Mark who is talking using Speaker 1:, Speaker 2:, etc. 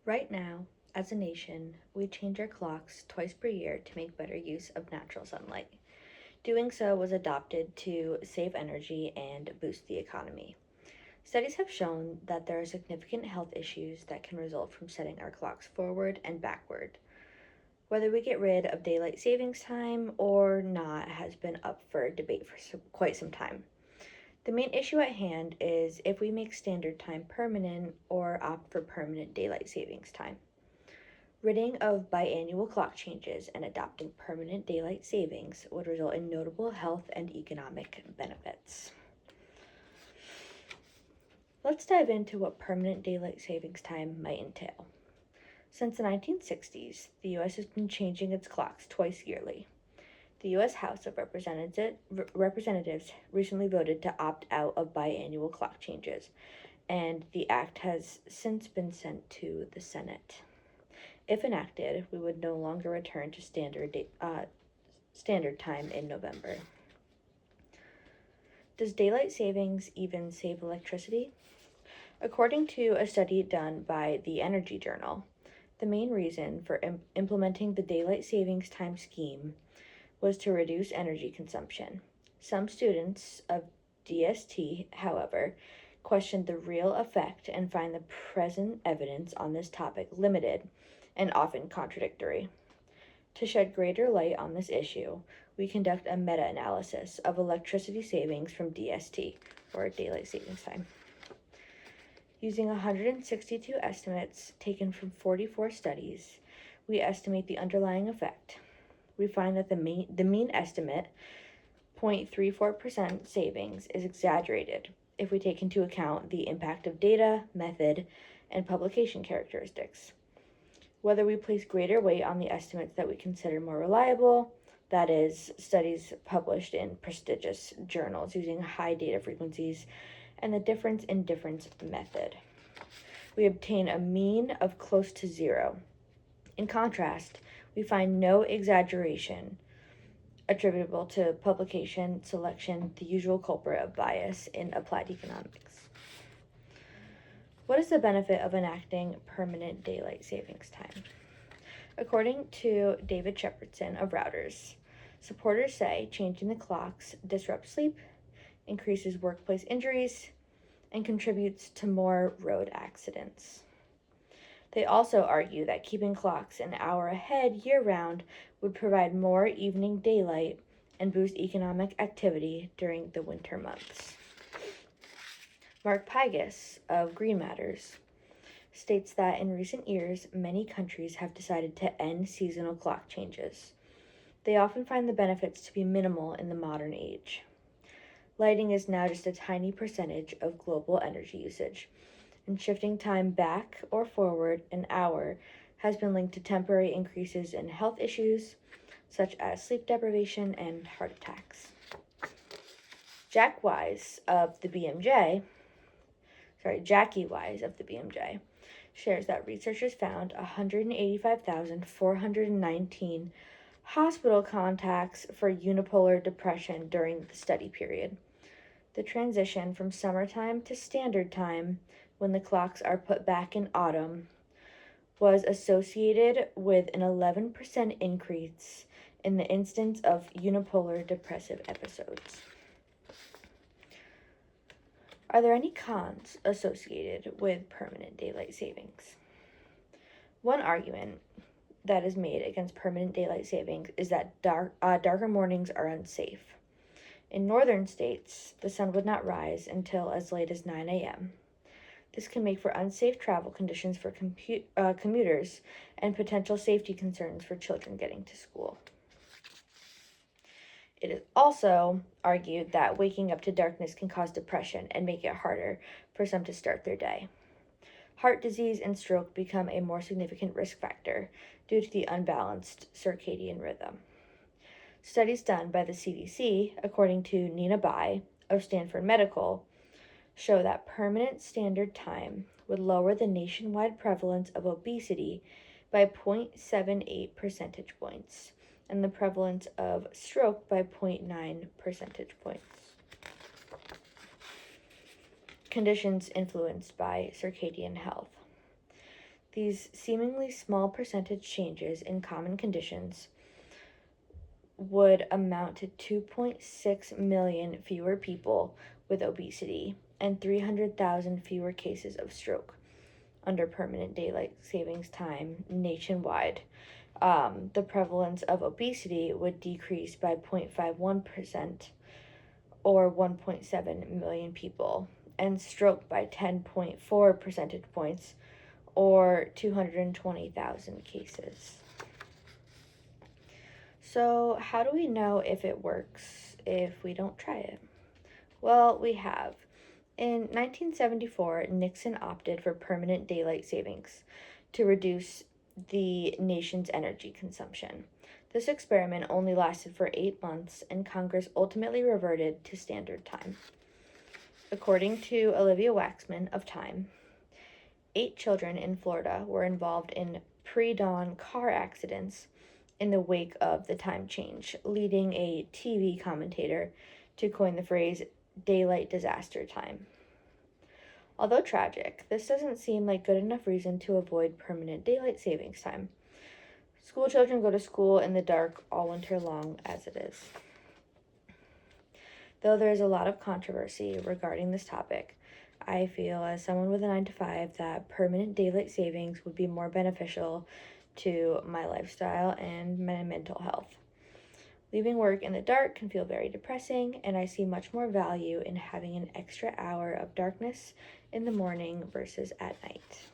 Speaker 1: Right now, as a nation, we change our clocks twice per year to make better use of natural sunlight. Doing so was adopted to save energy and boost the economy. Studies have shown that there are significant health issues that can result from setting our clocks forward and backward. Whether we get rid of daylight savings time or not has been up for debate for quite some time. The main issue at hand is if we make standard time permanent or opt for permanent daylight savings time. Ridding of biannual clock changes and adopting permanent daylight savings would result in notable health and economic benefits. Let's dive into what permanent daylight savings time might entail. Since the 1960s, the U.S. has been changing its clocks twice yearly. The U.S. House of Representatives recently voted to opt out of biannual clock changes, and the act has since been sent to the Senate. If enacted, we would no longer return to standard time in November. Does daylight savings even save electricity? According to a study done by the Energy Journal, the main reason for implementing the daylight savings time scheme was to reduce energy consumption. Some students of DST, however, questioned the real effect and find the present evidence on this topic limited and often contradictory. To shed greater light on this issue, we conduct a meta-analysis of electricity savings from DST, or daylight savings time. Using 162 estimates taken from 44 studies, we estimate the underlying effect. We find that the mean estimate, 0.34% savings, is exaggerated if we take into account the impact of data, method, and publication characteristics. Whether we place greater weight on the estimates that we consider more reliable, that is, studies published in prestigious journals using high data frequencies, and the difference method, we obtain a mean of close to zero. In contrast, we find no exaggeration attributable to publication selection, the usual culprit of bias in applied economics. What is the benefit of enacting permanent daylight savings time? According to David Shepardson of Reuters, supporters say changing the clocks disrupts sleep, increases workplace injuries, and contributes to more road accidents. They also argue that keeping clocks an hour ahead year-round would provide more evening daylight and boost economic activity during the winter months. Mark Pygus of Green Matters states that in recent years, many countries have decided to end seasonal clock changes. They often find the benefits to be minimal in the modern age. Lighting is now just a tiny percentage of global energy usage, and shifting time back or forward an hour has been linked to temporary increases in health issues such as sleep deprivation and heart attacks. Jackie Wise of the BMJ shares that researchers found 185,419 hospital contacts for unipolar depression during the study period. The transition from summertime to standard time, when the clocks are put back in autumn, was associated with an 11% increase in the instance of unipolar depressive episodes. Are there any cons associated with permanent daylight savings? One argument that is made against permanent daylight savings is that darker mornings are unsafe. In northern states, the sun would not rise until as late as 9 a.m. This can make for unsafe travel conditions for commuters and potential safety concerns for children getting to school. It is also argued that waking up to darkness can cause depression and make it harder for some to start their day. Heart disease and stroke become a more significant risk factor due to the unbalanced circadian rhythm. Studies done by the CDC, according to Nina Bai of Stanford Medical, show that permanent standard time would lower the nationwide prevalence of obesity by 0.78 percentage points and the prevalence of stroke by 0.9 percentage points. Conditions influenced by circadian health. These seemingly small percentage changes in common conditions would amount to 2.6 million fewer people with obesity and 300,000 fewer cases of stroke under permanent daylight savings time nationwide. The prevalence of obesity would decrease by 0.51% or 1.7 million people, and stroke by 10.4 percentage points or 220,000 cases. So, how do we know if it works if we don't try it? Well, we have. In 1974, Nixon opted for permanent daylight savings to reduce the nation's energy consumption. This experiment only lasted for 8 months, and Congress ultimately reverted to standard time. According to Olivia Waxman of Time, 8 children in Florida were involved in pre-dawn car accidents in the wake of the time change, leading a TV commentator to coin the phrase daylight disaster time. Although tragic, this doesn't seem like good enough reason to avoid permanent daylight savings time. School children go to school in the dark all winter long as it is. Though there is a lot of controversy regarding this topic, I feel as someone with a 9-to-5 that permanent daylight savings would be more beneficial to my lifestyle and my mental health. Leaving work in the dark can feel very depressing, and I see much more value in having an extra hour of darkness in the morning versus at night.